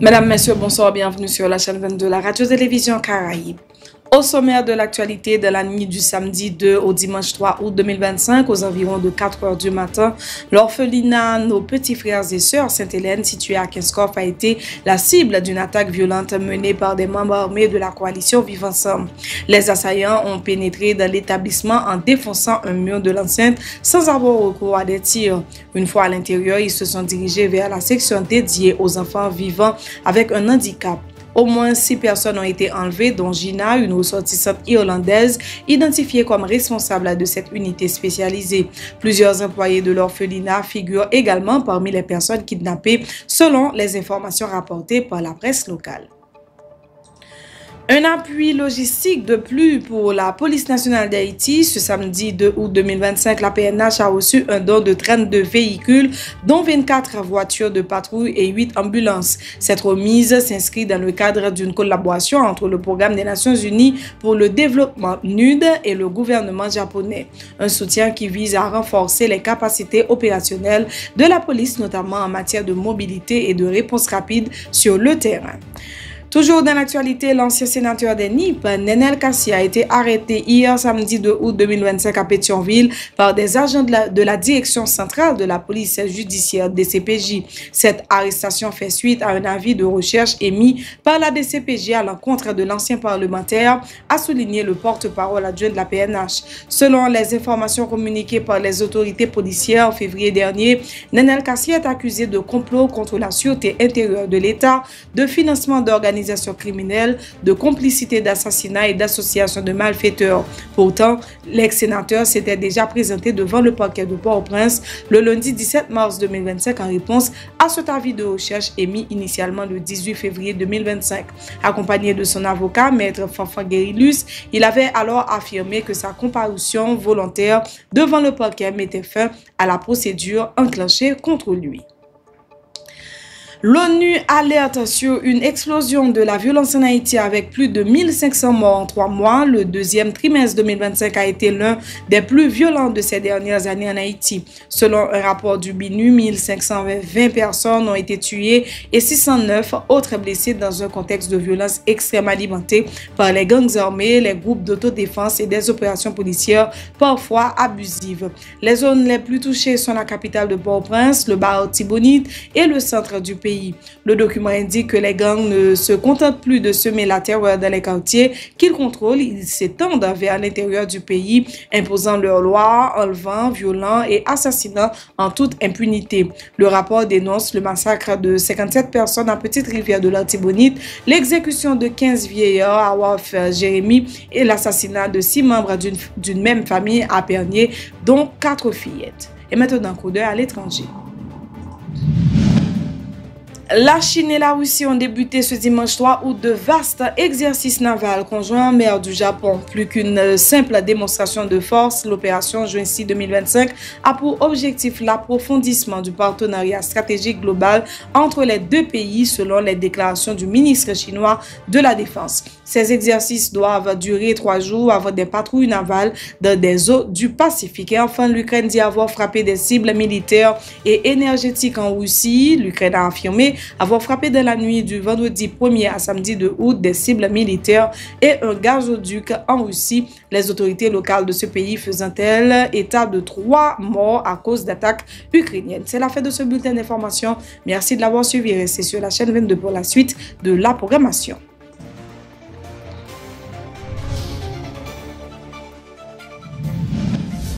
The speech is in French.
Mesdames, Messieurs, bonsoir, bienvenue sur la chaîne 22 de la radio-télévision Caraïbe. Au sommaire de l'actualité de la nuit du samedi 2 au dimanche 3 août 2025, aux environs de 4 heures du matin, l'orphelinat Nos Petits Frères et Sœurs Sainte-Hélène, situé à Kinskov, a été la cible d'une attaque violente menée par des membres armés de la coalition Vivre Ensemble. Les assaillants ont pénétré dans l'établissement en défonçant un mur de l'enceinte sans avoir recours à des tirs. Une fois à l'intérieur, ils se sont dirigés vers la section dédiée aux enfants vivant avec un handicap. Au moins 6 personnes ont été enlevées, dont Gina, une ressortissante irlandaise, identifiée comme responsable de cette unité spécialisée. Plusieurs employés de l'orphelinat figurent également parmi les personnes kidnappées, selon les informations rapportées par la presse locale. Un appui logistique de plus pour la police nationale d'Haïti. Ce samedi 2 août 2025, la PNH a reçu un don de 32 véhicules, dont 24 voitures de patrouille et 8 ambulances. Cette remise s'inscrit dans le cadre d'une collaboration entre le Programme des Nations Unies pour le développement NUD et le gouvernement japonais. Un soutien qui vise à renforcer les capacités opérationnelles de la police, notamment en matière de mobilité et de réponse rapide sur le terrain. Toujours dans l'actualité, l'ancien sénateur des NIP, Nenel Kassi, a été arrêté hier samedi 2 août 2025 à Pétionville par des agents de la direction centrale de la police judiciaire DCPJ. Cette arrestation fait suite à un avis de recherche émis par la DCPJ à l'encontre de l'ancien parlementaire, a souligné le porte-parole adjoint de la PNH. Selon les informations communiquées par les autorités policières en février dernier, Nenel Kassi est accusé de complot contre la sûreté intérieure de l'État, de financement d'organisations criminelles, de complicité d'assassinat et d'association de malfaiteurs. Pourtant, l'ex-sénateur s'était déjà présenté devant le parquet de Port-au-Prince le lundi 17 mars 2025 en réponse à cet avis de recherche émis initialement le 18 février 2025. Accompagné de son avocat, maître Fanfan Guérilus, il avait alors affirmé que sa comparution volontaire devant le parquet mettait fin à la procédure enclenchée contre lui. L'ONU alerte sur une explosion de la violence en Haïti avec plus de 1500 morts en 3 mois. Le deuxième trimestre 2025 a été l'un des plus violents de ces dernières années en Haïti. Selon un rapport du BINU, 1520 personnes ont été tuées et 609 autres blessées dans un contexte de violence extrême alimenté par les gangs armés, les groupes d'autodéfense et des opérations policières parfois abusives. Les zones les plus touchées sont la capitale de Port-au-Prince, le Bar Tibonite et le centre du pays. Le document indique que les gangs ne se contentent plus de semer la terreur dans les quartiers qu'ils contrôlent, ils s'étendent vers l'intérieur du pays, imposant leurs lois, enlevant, violant et assassinant en toute impunité. Le rapport dénonce le massacre de 57 personnes en Petite-Rivière de l'Artibonite, l'exécution de 15 vieillards à Waf Jérémy et l'assassinat de 6 membres d'une même famille à Pernier, dont 4 fillettes. Et maintenant, coup d'œil à l'étranger. La Chine et la Russie ont débuté ce dimanche 3 août de vastes exercices navals conjoints en mer du Japon. Plus qu'une simple démonstration de force, l'opération Juin-6 2025 a pour objectif l'approfondissement du partenariat stratégique global entre les deux pays selon les déclarations du ministre chinois de la Défense. Ces exercices doivent durer 3 jours avant des patrouilles navales dans des eaux du Pacifique. Et enfin, l'Ukraine dit avoir frappé des cibles militaires et énergétiques en Russie. L'Ukraine a affirmé avoir frappé dans la nuit du vendredi 1er à samedi 2 août des cibles militaires et un gazoduc en Russie. Les autorités locales de ce pays faisant-elles état de 3 morts à cause d'attaques ukrainiennes. C'est la fin de ce bulletin d'information. Merci de l'avoir suivi. Restez sur la chaîne 22 pour la suite de la programmation.